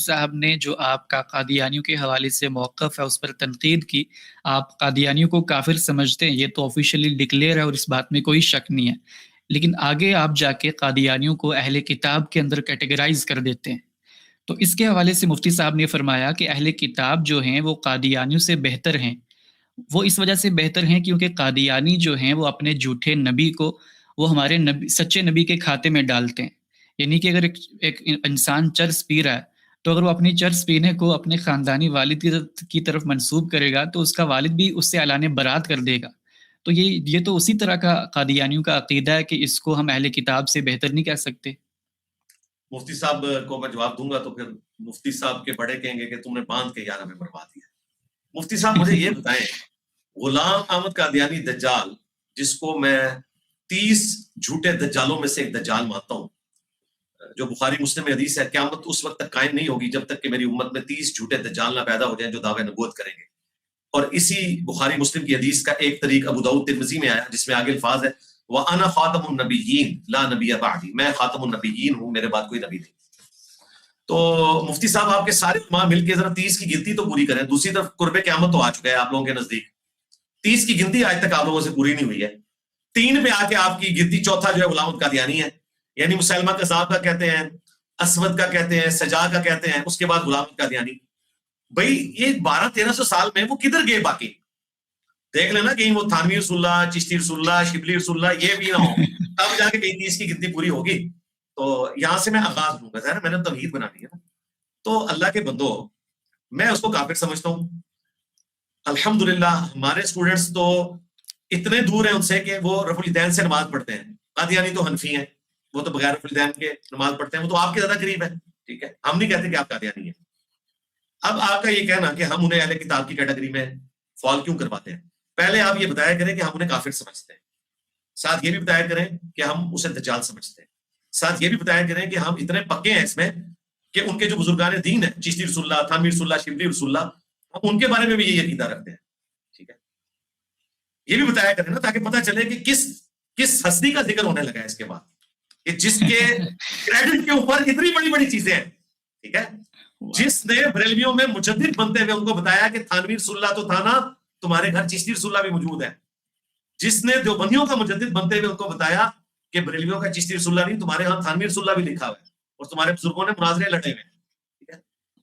صاحب نے جو آپ کا قادیانیوں کے حوالے سے موقف ہے اس پر تنقید کی. آپ قادیانیوں کو کافر سمجھتے ہیں، یہ تو آفیشلی ڈکلیئر ہے اور اس بات میں کوئی شک نہیں ہے، لیکن آگے آپ جا کے قادیانیوں کو اہل کتاب کے اندر کیٹیگرائز کر دیتے ہیں. تو اس کے حوالے سے مفتی صاحب نے فرمایا کہ اہل کتاب جو ہیں وہ قادیانیوں سے بہتر ہیں. وہ اس وجہ سے بہتر ہیں کیونکہ قادیانی جو ہیں وہ اپنے جھوٹے نبی کو وہ ہمارے نبی سچے نبی کے کھاتے میں ڈالتے ہیں. یعنی کہ اگر ایک انسان چرس پی رہا ہے تو اگر وہ اپنی چرس پینے کو اپنے خاندانی والد کی طرف منسوب کرے گا تو اس کا والد بھی اس سے اعلان برات کر دے گا. تو یہ تو اسی طرح کا قادیانیوں کا عقیدہ ہے کہ اس کو ہم اہل کتاب سے بہتر نہیں کہہ سکتے. مفتی صاحب کو میں جواب دوں گا تو پھر مفتی صاحب کے بڑے کہیں گے کہ تم نے باندھ کے یار ہمیں برباد دیا. مفتی صاحب مجھے یہ بتائیں، غلام احمد قادیانی دجال، جس کو میں 30 جھوٹے دجالوں میں سے ایک دجال مانتا ہوں، جو بخاری مسلم میں حدیث ہے، قیامت اس وقت تک قائم نہیں ہوگی جب تک کہ میری امت میں 30 جھوٹے دجال نہ پیدا ہو جائیں جو دعوے نبوت کریں گے. اور اسی بخاری مسلم کی حدیث کا ایک طریق ابو داؤد ترمذی میں آیا جس میں آگے الفاظ ہے وَأَنَا خَاتَمُ النَّبِيِّينَ لَا نَبِيَّ بَعْدِي، میں خاتم النبیین ہوں، میرے بعد کوئی نبی نہیں. تو مفتی صاحب آپ کے سارے علماء مل کے ذرا 30 کی گنتی تو پوری کریں. دوسری طرف قرب قیامت تو آ چکا ہے آپ لوگوں کے نزدیک، 30 کی گنتی آج تک آپ لوگوں سے پوری نہیں ہوئی ہے. 3 پہ آ کے آپ کی گنتی چوتھا جو ہے غلام قادیانی ہے، یعنی مسلمہ کذاب کا کہتے ہیں، اسود کا کہتے ہیں، سجا کا کہتے ہیں، اس کے بعد غلام قادیانی. بھائی یہ 1200-1300 سال میں وہ کدھر گئے؟ باقی دیکھ لینا کہیں وہ تھانوی رسول اللہ، چشتی رسول اللہ، شبلی رسول اللہ یہ بھی نہ ہو، تب جا کے کہیں 30 کی گنتی پوری ہوگی. تو یہاں سے میں آغاز لوں گا، ظاہر میں نے توحید بنانی ہے نا. تو اللہ کے بندو، میں اس کو کافر سمجھتا ہوں. الحمدللہ ہمارے اسٹوڈنٹس تو اتنے دور ہیں ان سے کہ وہ رفع الیدین سے نماز پڑھتے ہیں. قادیانی تو حنفی ہیں، وہ تو بغیر رفع الیدین کے نماز پڑھتے ہیں، وہ تو آپ کے زیادہ قریب ہے. ٹھیک ہے، ہم نہیں کہتے کہ آپ قادیانی ہیں. اب آپ کا یہ کہنا کہ ہم انہیں اہل کتاب کی کیٹیگری میں فال کیوں کرواتے ہیں، پہلے آپ یہ بتایا کریں کہ ہم انہیں کافر سمجھتے ہیں، ساتھ یہ بھی بتایا کریں کہ ہم اسے دجال سمجھتے ہیں، ساتھ یہ بھی بتایا کریں کہ ہم اتنے پکے ہیں اس میں کہ ان کے جو بزرگان دین ہیں، چشتی رسول اللہ، تھانوی رسول اللہ، شبلی رسول اللہ، ہم ان کے بارے میں بھی یہی عقیدہ رکھتے ہیں. ٹھیک ہے، یہ بھی بتایا کریں نا تاکہ پتہ چلے کہ کس ہستی کا ذکر ہونے لگا ہے اس کے بعد، کہ جس کے کریڈٹ کے اوپر اتنی بڑی بڑی چیزیں ہیں. ٹھیک ہے، جس نے بریلویوں میں مجدد بنتے ہوئے ان کو بتایا کہ تھانوی رسول اللہ تو تھا نا، تمہارے گھر چشتی رسول اللہ بھی موجود ہے. جس نے دیوبندیوں کا مجدد بنتے ہوئے ان کو بتایا کہ بریلویوں کا چشتی رسول اللہ نہیں، تمہارے ہاں تھانوی رسول اللہ بھی لکھا ہوا ہے اور تمہارے بزرگوں نے مناظرے لڑے ہوئے. ٹھیک ہے،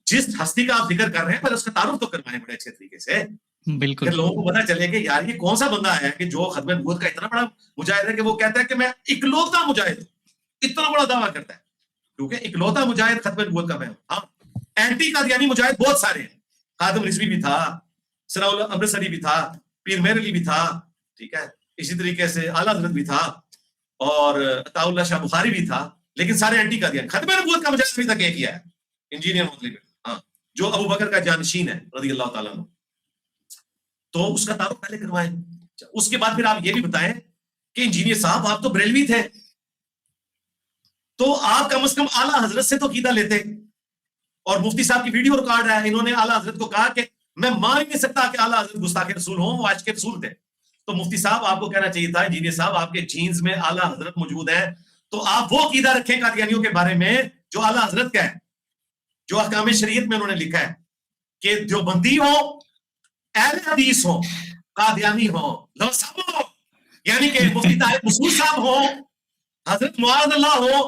جس ہستی کا آپ ذکر کر رہے ہیں پہلے اس کا تعارف تو کروائیں بڑے اچھے طریقے سے، بالکل پھر لوگوں کو پتا چلے کہ یار یہ کون سا بندہ ہے کہ جو ختم نبوت کا اتنا بڑا مجاہد ہے کہ وہ کہتا ہے کہ میں اکلوتا مجاہد ہوں، اتنا بڑا دعویٰ کرتا ہے. کیونکہ اکلوتا مجاہد ختم نبوت کا میں ہوں. ہاں، اینٹی قادیانی مجاہد بہت سارے ہیں، خادم رضوی بھی تھا، ثناء اللہ امرتسری بھی تھا، پیر مہر علی بھی تھا. ٹھیک ہے، اسی طریقے سے اعلیٰ حضرت بھی تھا اور عطا اللہ شاہ بخاری بھی تھا، لیکن سارے اینٹی قادیانی. ختم نبوت کا مجاہد ابھی تک یہ کیا ہے انجینئر مطلب، ہاں، جو ابو بکر کا جانشین ہے رضی اللہ تعالیٰ عنہ. تو اس کا تعارف پہلے کروائیں. اس کے بعد پھر آپ یہ بھی بتائیں کہ انجینئر صاحب آپ تو بریلوی تھے، تو آپ کم از کم اعلیٰ حضرت سے تو عقیدہ لیتے. اور مفتی صاحب کی ویڈیو ریکارڈ ہے، انہوں نے اعلیٰ حضرت کو کہا کہ میں مان ہی نہیں سکتا کہ اعلیٰ حضرت گستاخ رسول ہوں، وہ آج کے رسول تھے. تو مفتی صاحب آپ کو کہنا چاہیے تھا انجینئر صاحب آپ کے جینز میں اعلیٰ حضرت موجود ہے، تو آپ وہ عقیدہ رکھیں قادیانیوں کے بارے میں جو اعلیٰ حضرت کا ہے، جو احکام شریعت میں انہوں نے لکھا ہے کہ دیوبندی ہو، اہل حدیث ہو، قادیانی ہو، سب ہو، یعنی کہ مفتی طاہر مسعود صاحب ہو، حضرت معاذ اللہ ہو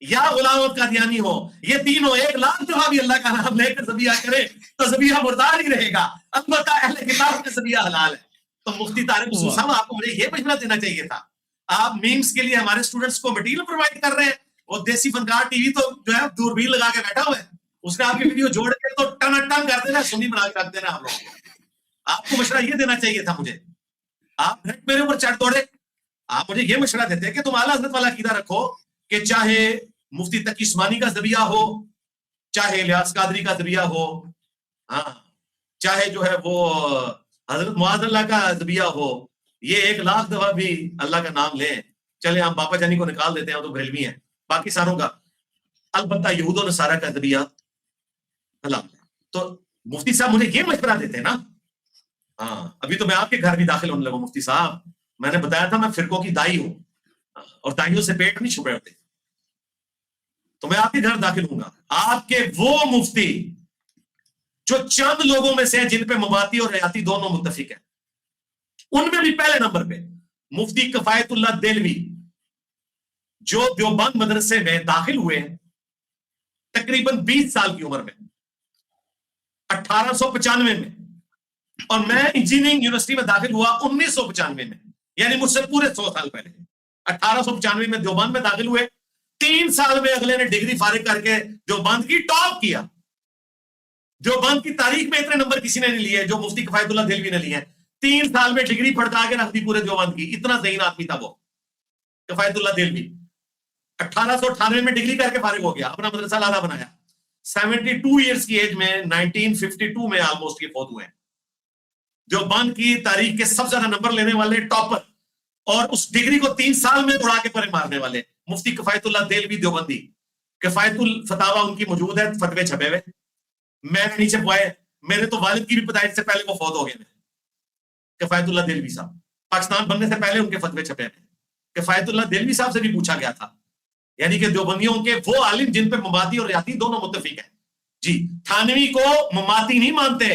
یا غلام احمد قادیانی ہو، یہ تینوں 1,00,000 دفعہ بھی اللہ کا نام لے کر ذبیحہ کرے تو ذبیحہ مردار ہی رہے گا. البتہ اہل کتاب میں ذبیحہ حلال ہے. تو مفتی طاہر مسعود صاحب آپ کو مجھے یہ مشورہ دینا چاہیے تھا. آپ میمز کے لیے ہمارے اسٹوڈنٹس کو مٹیریل پرووائڈ کر رہے ہیں، وہ دیسی فنکار ٹی وی تو جو ہے دوربین لگا کے بیٹھا ہوا ہے، اس نے آپ کی ویڈیو جوڑ کے تو ٹن ٹن کر دینا، سنی بنا کے رکھ دینا. آپ لوگوں کو آپ کو مشورہ یہ دینا چاہیے تھا مجھے. آپ میرے اوپر چڑھ دوڑے، آپ مجھے یہ مشورہ دیتے کہ تم اعلیٰ حضرت والا عقیدہ رکھو کہ چاہے مفتی تقی عثمانی کا ذبیحہ ہو، چاہے الیاس قادری کا ذبیحہ ہو، ہاں، چاہے جو ہے وہ حضرت معاذ اللہ کا ذبیحہ ہو، یہ 1,00,000 دفعہ بھی اللہ کا نام لیں. چلے ہم باپا جانی کو نکال دیتے ہیں، وہ تو بریلوی ہیں، باقی ساروں کا البتہ یہود و نصارہ کا ذبیحہ حلال ہے. تو مفتی صاحب مجھے یہ مشورہ دیتے ہیں نا. ہاں، ابھی تو میں آپ کے گھر بھی داخل ہونے لگا مفتی صاحب. میں نے بتایا تھا میں فرقوں کی دائی ہوں، اور دائیوں سے پیٹ نہیں چھپے ہوتے. تو میں آپ کے گھر داخل ہوں گا. آپ کے وہ مفتی جو چند لوگوں میں سے ہیں جن پہ مماتی اور حیاتی دونوں متفق ہیں, ان میں بھی پہلے نمبر پہ مفتی کفایت اللہ دہلوی, جو دیوبند مدرسے میں داخل ہوئے ہیں تقریباً 20 سال کی عمر میں, 1895 میں, اور میں انجینئرنگ یونیورسٹی میں داخل ہوا 1995 میں, یعنی مجھ سے پورے 100 سال پہلے. 1895 میں دیوبند میں داخل ہوئے, 3 سال میں اگلے نے ڈگری فارغ کر کے دیوبند کی ٹاپ کیا. دیوبند کی تاریخ میں اتنے نمبر کسی نے نہیں لیے جو مفتی کفایت اللہ دہلوی نے لیے ہیں. 3 سال میں ڈگری پڑھا کے رکھ دی پورے دیوبند کی. اتنا ذہین آدمی تھا وہ کفایت اللہ دہلوی. 1898 میں ڈگری کر کے فارغ ہو گیا, اپنا مدرسہ لالا بنایا. 72 ایئرز کی ایج میں 1952 میں آلموسٹ یہ فوت ہوئے ہیں. دیوبند کی تاریخ کے سب سے زیادہ نمبر لینے والے ٹاپر, اور اس ڈگری کو 3 سال میں اڑا کے پرے مارنے والے مفتی کفایت اللہ دہلوی دیوبندی. کفایت الفتاوا ان کی موجود ہے, فتوے چھپے ہوئے, میں نے نہیں چھپوائے. میرے تو والد کی بھی پیدائش سے پہلے وہ فوت ہو گئے ہیں. کفایت اللہ دہلوی صاحب پاکستان بننے سے پہلے ان کے فتوے چھپے ہیں. کفایت اللہ دہلوی صاحب سے بھی پوچھا گیا تھا, یعنی کہ دیوبندیوں کے وہ عالم جن پہ مماتی اور حیاتی دونوں متفق ہیں. جی, تھانوی کو مماتی نہیں مانتے,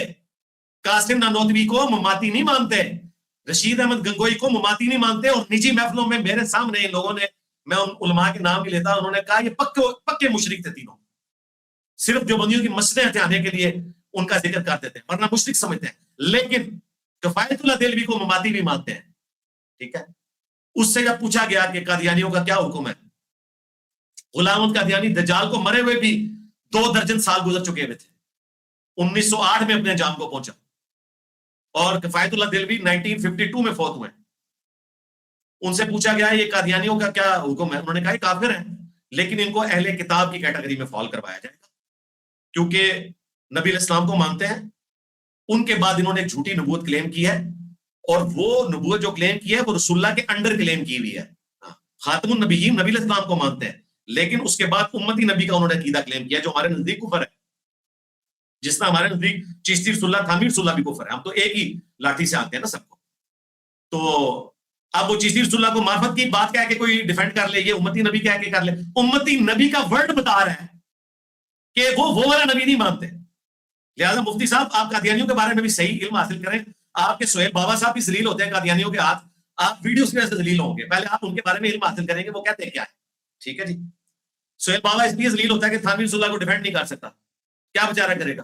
قاسم نانوتوی کو مماتی نہیں مانتے, رشید احمد گنگوئی کو مماتی نہیں مانتے, اور نجی محفلوں میں میرے سامنے ان لوگوں نے, میں ان علماء کے نام بھی لیتا, انہوں نے کہا یہ پکے مشرک تھے تینوں. صرف دیوبندیوں کی مسجدیں ہتھیانے کے لیے ان کا ذکر کرتے تھے, ورنہ مشرک سمجھتے ہیں. لیکن کفایت اللہ دہلوی کو مماتی بھی مانتے ہیں. ٹھیک ہے, اس سے جب پوچھا گیا کہ قادیانیوں کا کیا حکم ہے, غلام احمد قادیانی دجال کو مرے ہوئے بھی 2 درجن سال گزر چکے ہوئے تھے. 1908 میں اپنے جام کو پہنچا, اور کفایت اللہ دہلوی 1952 میں فوت ہوئے. ان سے پوچھا گیا یہ قادیانیوں کا کیا حکم ہے, انہوں نے کہا یہ کافر ہیں, لیکن ان کو اہل کتاب کی کیٹیگری میں فال کروایا جائے گا, کیونکہ نبی علیہ السلام کو مانتے ہیں. ان کے بعد انہوں نے ایک جھوٹی نبوت کلیم کی ہے, اور وہ نبوت جو کلیم کی ہے وہ رسول اللہ کے انڈر کلیم کی ہوئی ہے. خاتم النبیین نبی علیہ السلام کو مانتے ہیں, لیکن اس کے بعد امتی نبی کا انہوں نے عقیدہ کلیم کیا جو ہمارے نزدیک کفر ہے. جس طرح ہمارے نزدیک چشتی رسول اللہ, تھانوی رسول اللہ بھی کفر ہے. ہم تو ایک ہی لاٹھی سے آتے ہیں نا سب کو. تو اب وہ چشتی رسول اللہ کو معرفت کی بات کہہ کے کوئی ڈیفینڈ کر لے, یہ امتی نبی کہہ کے کر لے. امتی نبی کا ورڈ بتا رہا ہے کہ وہ والا نبی نہیں مانتے. لہٰذا مفتی صاحب آپ قادیانیوں کے بارے میں بھی صحیح علم حاصل کریں. آپ کے سہیل بابا صاحب بھی ذلیل ہوتے ہیں قادیانیوں کے ہاتھ, آپ ویڈیوز میں سے ذلیل ہوں گے. پہلے آپ ان کے بارے میں علم حاصل کریں گے وہ کہتے ہیں کیا ہے. ٹھیک ہے جی, سہیل بابا اس لیے ذلیل ہوتا ہے کہ تھانوی رسول اللہ کو ڈیفینڈ نہیں کر سکتا, کیا بیچارہ کرے گا.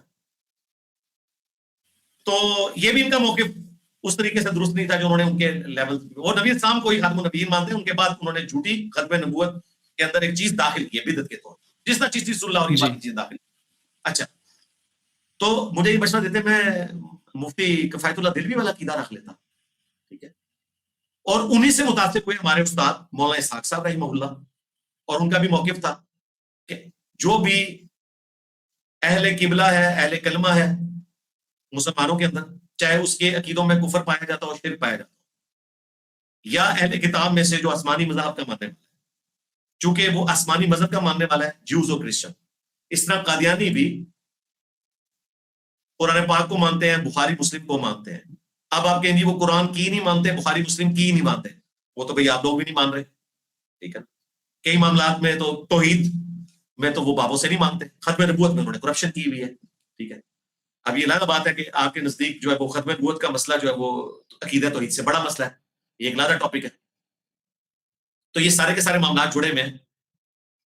تو یہ بھی ان کا موقف اس طریقے سے درست نہیں تھا جو انہوں نے ان کے لیول, وہ نبی اسلام کو ہی خاتم النبیین مانتے ہیں. ان کے بعد انہوں نے جھوٹی ختم نبوت کے اندر ایک چیز داخل کی ہے بدعت کے طور پر, جس طرح چشتی رسول اللہ اور یہ باقی چیز داخل. اچھا, تو مجھے یہ مشورہ دیتے میں مفتی کفایت اللہ دہلوی والا عقیدہ رکھ لیتا. ٹھیک ہے, اور انہی سے متاثر ہوئے ہمارے استاد مولانا اسحاق صاحب رحمہ اللہ, اور ان کا بھی موقف تھا کہ جو بھی اہل قبلہ ہے, اہل کلمہ ہے مسلمانوں کے اندر, چاہے اس کے عقیدوں میں کفر پایا جاتا ہو, شرک پایا جاتا ہو, یا اہل کتاب میں سے جو آسمانی مذہب کا ماننے والا ہے, چونکہ وہ آسمانی مذہب کا ماننے والا ہے, جیوز اور کرسچن. اس طرح قادیانی بھی قرآن پاک کو مانتے ہیں, بخاری مسلم کو مانتے ہیں. اب آپ کہیں گے وہ قرآن کی نہیں مانتے, بخاری مسلم کی نہیں مانتے, وہ تو بھئی آپ لوگ بھی نہیں مان رہے. ٹھیک ہے, کئی معاملات میں تو توحید میں تو وہ بابوں سے نہیں مانتے, ختم نبوت میں انہوں نے کرپشن کی ہوئی ہے. ٹھیک ہے, اب یہ الگ بات ہے کہ آپ کے نزدیک جو ہے وہ ختم نبوت کا مسئلہ جو ہے وہ عقیدہ توحید سے بڑا مسئلہ ہے, یہ ایک علیحدہ ٹاپک ہے. تو یہ سارے کے سارے معاملات جڑے ہوئے ہیں.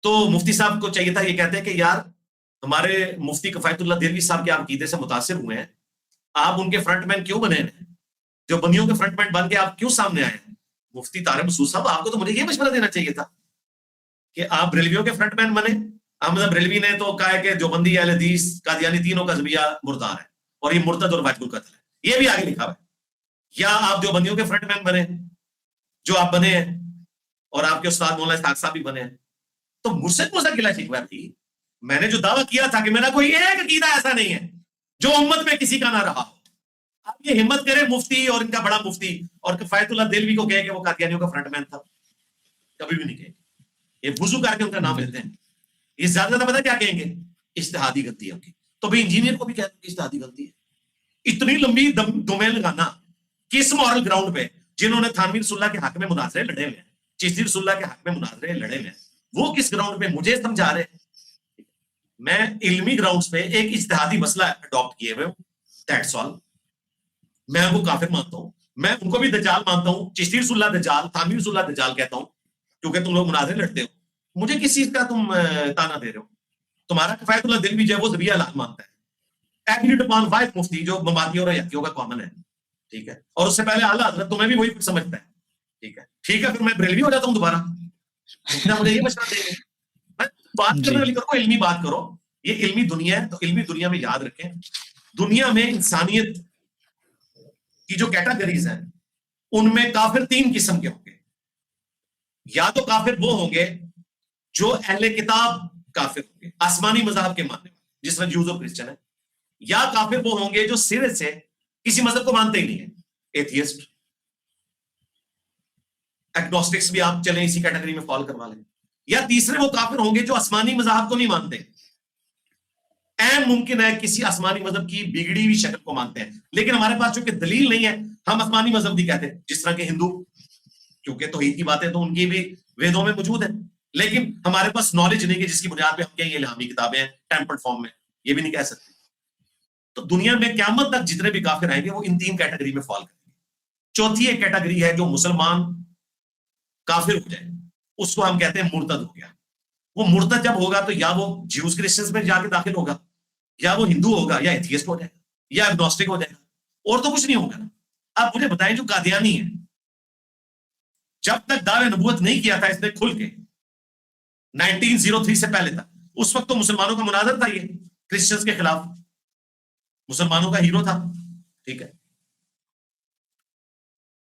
تو مفتی صاحب کو چاہیے تھا, یہ کہتے ہیں کہ یار ہمارے مفتی کفایت اللہ دہلوی صاحب کے آپ عقیدے سے متاثر ہوئے ہیں, آپ ان کے فرنٹ مین کیوں بنے ہیں, جو بندیوں کے فرنٹ مین بن کے آپ کیوں سامنے آئے ہیں. مفتی طارق مسعود صاحب آپ کو تو مجھے یہ مشورہ دینا چاہیے تھا کہ آپ بریلویوں کے فرنٹ مین بنے. احمد بریلوی نے تو کہا ہے کہ جو بندی اہل حدیث قادیانی تینوں کا زبیہ مردار ہے, اور یہ مرتد اور واجب القتل ہے, یہ بھی آگے لکھا ہوا ہے. یا آپ جو بندیوں کے فرنٹ مین بنے جو آپ بنے ہیں, اور آپ کے استاد مولانا اسحاق صاحب بھی بنے ہیں, تو مجھ سے کون سا گلہ شکوہ تھی. میں نے جو دعویٰ کیا تھا کہ میرا کوئی ایک عقیدہ ایسا نہیں ہے جو امت میں کسی کا نہ رہا ہو. آپ یہ ہمت کرے مفتی اور ان کا بڑا مفتی اور کفایت اللہ دہلوی کو کہے کہ وہ قادیانیوں کا فرنٹ مین تھا, کبھی بھی نہیں کہیں گے. یہ وضو کر کے ان کا نام لیتے ہیں. یہ زیادہ زیادہ پتہ کیا کہیں گے, اجتہادی غلطی ہے ان کی. تو بھی انجینئر کو بھی کہتے ہیں کہ اجتہادی غلطی ہے. اتنی لمبی دومیں لگانا کس مورل گراؤنڈ پہ, جنہوں نے تھانوی رسول اللہ کے حق میں مناظرے لڑے ہوئے ہیں, چشتی رسول اللہ کے حق میں مناظرے لڑے ہوئے ہیں, وہ کس گراؤنڈ پہ مجھے سمجھا رہے ہیں؟ میں علمی گراؤنڈز پہ ایک اجتہادی مسئلہ اڈاپٹ کیے ہوئے ہوں، دیٹس آل. میں ان کو کافر مانتا ہوں، میں ان کو بھی دجال مانتا ہوں، چشتی رسول اللہ دجال، تھانوی رسول اللہ دجال کہتا ہوں، کیونکہ تم لوگ مناظرے لڑتے ہو. مجھے کس چیز کا تم تانا دے رہے ہو؟ تمہارا کفایت اللہ دل بھی جو ہے وہ ذبیح اللہ مانتا ہے، ایگریڈ اپان فائیو مفتی جو مماتیوں اور یتیوں کا کامن ہے، ٹھیک ہے، اور اس سے پہلے اعلیٰ حضرت تمہیں بھی وہی کچھ سمجھتا ہے، ٹھیک ہے. ٹھیک ہے، پھر میں بریلوی ہو جاتا ہوں دوبارہ، مجھے یہ مشورہ دیں گے؟ بات کرنے والی کرو، علمی بات کرو. یہ علمی دنیا ہے، تو علمی دنیا میں یاد رکھیں، دنیا میں انسانیت کی جو کیٹاگریز ہیں ان میں کافر 3 قسم کے ہوں گے. یا تو کافر وہ ہوں گے جو اہل کتاب کافر ہوں گے، آسمانی مذہب کے ماننے والے، جس طرح جوز اور کرسچن ہے. یا کافر وہ ہوں گے جو سرے سے کسی مذہب کو مانتے ہی نہیں ہیں، ایتھیسٹ. ایگنوسٹکس بھی آپ چلیں اسی کیٹیگری میں فال کروا لیں. یا تیسرے وہ کافر ہوں گے جو آسمانی مذہب کو نہیں مانتے، اہم ممکن ہے کسی آسمانی مذہب کی بگڑی ہوئی شکل کو مانتے ہیں، لیکن ہمارے پاس چونکہ دلیل نہیں ہے ہم آسمانی مذہب نہیں کہتے. جس طرح کہ ہندو، کیونکہ توحید کی باتیں تو ان کی بھی ویدوں میں موجود ہیں، لیکن ہمارے پاس نالج نہیں ہے جس کی بنیاد پہ ہم کہیں یہ الہامی کتابیں ہیں ٹیمپل فارم میں، یہ بھی نہیں کہہ سکتے. تو دنیا میں قیامت تک جتنے بھی کافر آئیں گے وہ ان 3 کیٹیگری میں فال کریں گے. چوتھی ایک کیٹیگری ہے جو مسلمان کافر ہو جائے، اس کو ہم کہتے ہیں مرتد ہو گیا. وہ مرتد جب ہوگا تو یا وہ جیوز کرسچنز میں جا کے داخل ہوگا، یا وہ ہندو ہوگا، یا ایتھیسٹ ہو جائے گا، یا اگنوسٹک ہو جائے گا، اور تو کچھ نہیں ہوگا نا. آپ مجھے بتائیں جو قادیانی ہے، جب تک دعوے نبوت نہیں کیا تھا اس نے کھل کے 1903 سے پہلے تک، اس وقت تو مسلمانوں کا مناظر تھا، یہ کرسچنز کے خلاف مسلمانوں کا ہیرو تھا، ٹھیک ہے.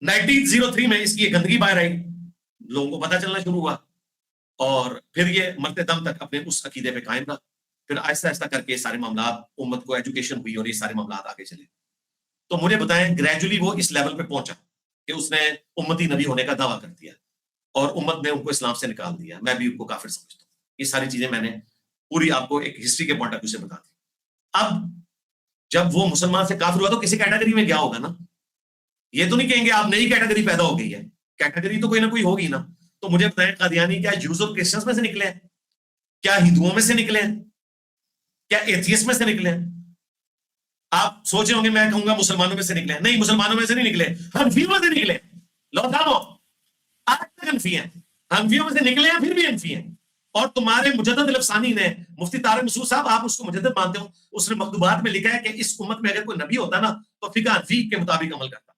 1903 میں اس کی گندگی باہر آئی، لوگوں کو پتہ چلنا شروع ہوا، اور پھر یہ مرتے دم تک اپنے اس عقیدے پہ قائم رہا. پھر آہستہ آہستہ کر کے سارے معاملات، امت کو ایجوکیشن ہوئی اور یہ سارے معاملات آگے چلے. تو مجھے بتائیں گریجولی وہ اس لیول پہ پہنچا کہ اس نے امتی نبی ہونے کا دعویٰ کر دیا، اور امت نے ان کو اسلام سے نکال دیا. میں بھی ان کو کافر سمجھتا ہوں. یہ ساری چیزیں میں نے پوری آپ کو ایک ہسٹری کے پوائنٹ آف ویو سے بتا دی. اب جب وہ مسلمان سے کافر ہوا تو کسی کیٹیگری میں گیا ہوگا نا. یہ تو نہیں کہیں گے آپ نئی کیٹیگری پیدا ہو گئی ہے، کیٹیگری تو کوئی نہ کوئی ہوگی نا. تو مجھے بتائیں قادیانی کیا جوز اور کرسچنز میں سے نکلے ہیں؟ کیا ہندوؤں میں سے نکلے ہیں؟ کیا ایتھیسٹ میں سے نکلے ہیں؟ آپ سوچ رہے ہوں گے میں کہوں گا مسلمانوں میں سے نکلے ہیں. نہیں، مسلمانوں میں سے نہیں نکلے، حنفیوں میں سے نکلے. لوٹانو آج تک حنفی ہیں، حنفیوں میں سے نکلے ہیں، پھر بھی حنفی ہیں. اور تمہارے مجدد الافسانی نے، مفتی طارق مسعود صاحب، آپ اس کو مجدد مانتے ہو، اس نے مکتوبات میں لکھا ہے کہ اس امت میں اگر کوئی نبی ہوتا نا تو فقہ حنفی کے مطابق عمل کرتا،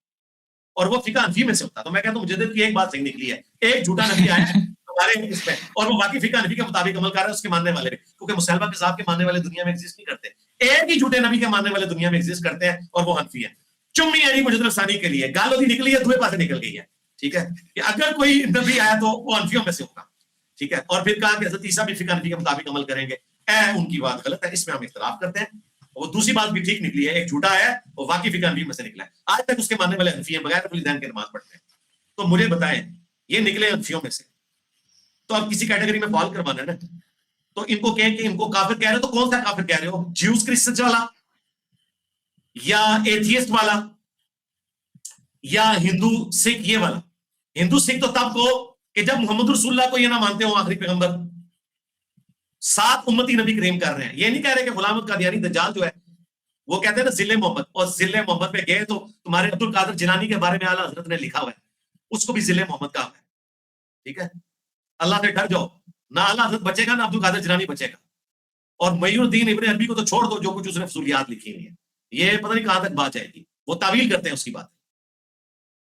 اور وہ فقہ حنفی میں سے ہوتا. تو میں کہتا ہوں مجدد کی ایک بات صحیح نکلی ہے، ایک جھوٹا نبی آیا ہے ہمارے اس میں، اور وہ باقی فقہ حنفی کے مطابق عمل کر رہا ہے، اس کے ماننے والے بھی، کیونکہ مسلمہ کذاب کے ماننے والے دنیا میں ایگزسٹ نہیں کرتے. ایک ہی جھوٹے نبی کے ماننے والے دنیا میں ایگزسٹ کرتے ہیں، اور وہ حنفی ہیں. چمی ہے مجدد الافسانی کے لیے، گالو دی نکلی ہے، دوئے پاسے نکل گئی ہے، ٹھیک ہے، کہ اگر کوئی نبی آیا تو وہ حنفیوں میں سے ہوگا، ٹھیک ہے. اور پھر کہا کہ حضرت عیسیٰ بھی فقہ حنفی کے مطابق عمل کریں گے. ان کی بات غلط ہے، اس میں ہم اختلاف کرتے ہیں. وہ دوسری بات بھی ٹھیک نکلی ہے، ایک جھوٹا ہے وہ واقعی فقہ حنفی میں سے نکلا ہے، آج تک اس کے ماننے والے حنفی ہیں، بغیر اپنی ذہن کے نماز پڑھتے ہیں. تو مجھے بتائیں یہ نکلے حنفیوں میں سے، تو اب کسی کیٹیگری میں فال کروانا ہے نا. تو ان کو کہیں کہ ان کو کافر کہہ رہے ہو، تو کون سا کافر کہہ رہے ہو؟ جیوز کرسچن والا، یا ایتھیسٹ والا، یا ہندو سکھ یہ والا؟ ہندو سکھ تو تب کو کہ جب محمد رسول اللہ کو یہ نہ مانتے ہو آخری پیغمبر. 7 امتی نبی کریم کر رہے ہیں، یہ نہیں کہہ رہے کہ غلام احمد قادیانی دجال جو ہے وہ کہتے ہیں نا ذل محمد، اور ذل محمد پہ گئے تو تمہارے عبد القادر جیلانی کے بارے میں اعلیٰ حضرت نے لکھا ہوا ہے، اس کو بھی ذل محمد کہا ہے، ٹھیک ہے. اللہ سے ڈر جاؤ، نہ اعلیٰ حضرت بچے گا نہ عبد القادر جیلانی بچے گا. اور معین الدین ابن عربی کو تو چھوڑ دو، جو کچھ اس نے فضولیات لکھی ہوئی ہیں یہ پتہ نہیں کہاں تک بات جائے گی، وہ تعویل کرتے ہیں اس کی بات،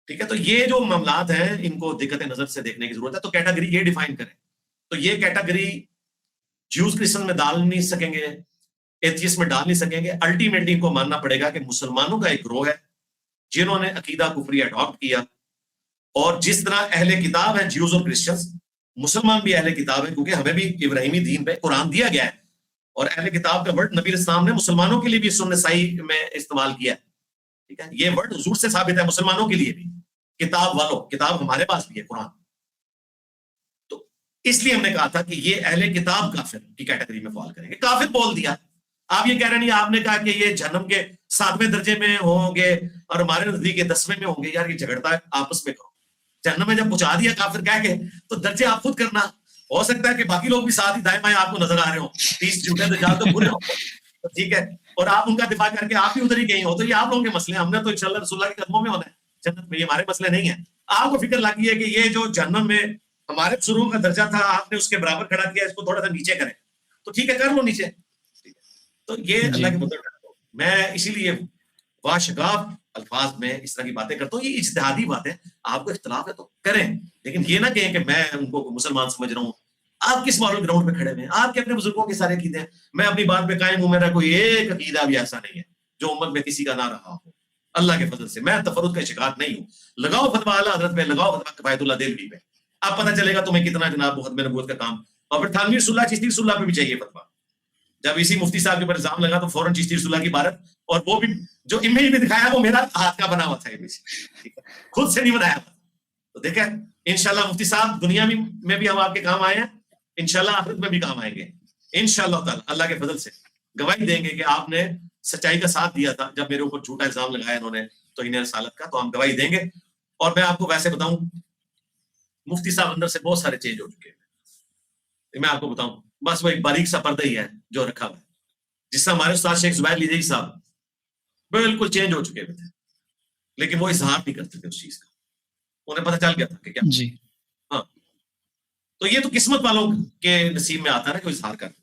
ٹھیک ہے. تو یہ جو معاملات ہیں ان کو دقت نظر سے دیکھنے کی ضرورت ہے. تو کیٹیگری یہ ڈیفائن کریں. تو یہ کیٹیگری جیوز کرسچن میں ڈال نہیں سکیں گے، ایتھیسٹ میں ڈال نہیں سکیں گے. الٹیمیٹلی ان کو ماننا پڑے گا کہ مسلمانوں کا ایک گروہ ہے جنہوں نے عقیدہ کفری اڈاپٹ کیا، اور جس طرح اہل کتاب ہیں جیوز اور کرسچنز، مسلمان بھی اہل کتاب ہیں، کیونکہ ہمیں بھی ابراہیمی دین پہ قرآن دیا گیا ہے. اور اہل کتاب کا ورڈ نبی علیہ السلام نے مسلمانوں کے لیے بھی سنن نسائی میں استعمال کیا ہے، ٹھیک ہے. یہ ورڈ حضور سے ثابت ہے مسلمانوں کے لیے بھی، کتاب والوں، کتاب ہمارے پاس بھی ہے قرآن. تو اس لیے ہم نے کہا تھا کہ یہ اہل کتاب کافر کی کیٹیگری میں فال کریں گے. کافر بول دیا. آپ یہ کہہ رہے نہیں، آپ نے کہا کہ یہ جہنم کے 7ویں درجے میں ہوں گے اور ہمارے نزدیک 10ویں میں ہوں گے. یار یہ جھگڑتا ہے، آپس میں کرو. جہنم میں جب پہنچا دیا کافر کہہ کے تو درجے آپ خود کرنا. ہو سکتا ہے کہ باقی لوگ بھی ساتھ ہی دائیں بائیں آپ کو نظر آ رہے ہوں, 30 جھوٹے دجال تو پورے ہوں, ٹھیک ہے, اور آپ ان کا دفاع کر کے آپ بھی ادھر ہی گئی ہو, تو یہ آپ لوگوں کے مسئلے ہیں, ہم نے تو انشاءاللہ رسول اللہ کے قدموں میں ہونا ہے جنت میں, یہ ہمارے مسئلے نہیں ہیں. آپ کو فکر لگی ہے کہ یہ جو جہنم میں ہمارے شروع کا درجہ تھا آپ نے اس کے برابر کھڑا کیا, اس کو تھوڑا سا نیچے کریں, تو ٹھیک ہے کر لو نیچے. تو یہ اللہ کے مدد کرتا ہوں میں, اسی لیے واشگاف الفاظ میں اس طرح کی باتیں کرتا ہوں. یہ اجتہادی باتیں, آپ کو اختلاف ہے تو کریں, لیکن یہ نہ کہیں کہ میں ان کو مسلمان سمجھ رہا ہوں. آپ کس مارل گراؤنڈ پہ کھڑے ہوئے ہیں؟ آپ کے اپنے بزرگوں کے سارے عقیدے ہیں, میں اپنی بات پہ قائم ہوں, میرا کوئی ایک عقیدہ بھی ایسا نہیں ہے جو امت میں کسی کا نہ رہا ہو. اللہ کے فضل سے میں تفرد کا شکار نہیں ہوں. لگاؤ فتویٰ اعلیٰ حضرت پہ, لگاؤ فتویٰ کفایت اللہ دہلوی پہ, اب پتہ چلے گا تمہیں کتنا جناب مقدمہ نبوت کا کام. اور پھر تھانوی رسول اللہ چشتی رسول اللہ پہ بھی چاہیے فتویٰ. جب اسی مفتی صاحب کے اوپر الزام لگا تو فوراً چشتی رسول اللہ کی عبارت, اور وہ بھی جو امیج میں دکھایا وہ میرا ہاتھ کا بنا ہوا تھا, خود سے نہیں بنایا تھا. تو دیکھیں انشاءاللہ مفتی صاحب دنیا میں بھی ہم آپ کے کام آئے ہیں, انشاءاللہ آخرت میں بھی کام آئیں گے انشاءاللہ تعالی. اللہ کے فضل سے گواہی دیں گے کہ آپ نے سچائی کا ساتھ دیا تھا. جب میرے اوپر جھوٹا الزام لگایا انہوں نے توہین رسالت کا, تو ہم گواہی دیں گے. اور میں آپ کو ویسے بتاؤں, مفتی صاحب اندر سے بہت سارے چینج ہو چکے ہیں. میں آپ کو بتاؤں, بس وہ ایک باریک سا پردہ ہی ہے جو رکھا ہوا ہے, جس سے ہمارے استاد شیخ زبیر لیجئی صاحب بالکل چینج ہو چکے ہوئے تھے, لیکن وہ اظہار نہیں کرتے تھے اس چیز کا, انہیں پتہ چل گیا تھا کہ کیا. جی ہاں, تو یہ تو قسمت والوں کے نصیب میں آتا ہے کہ وہ اظہار کرتے.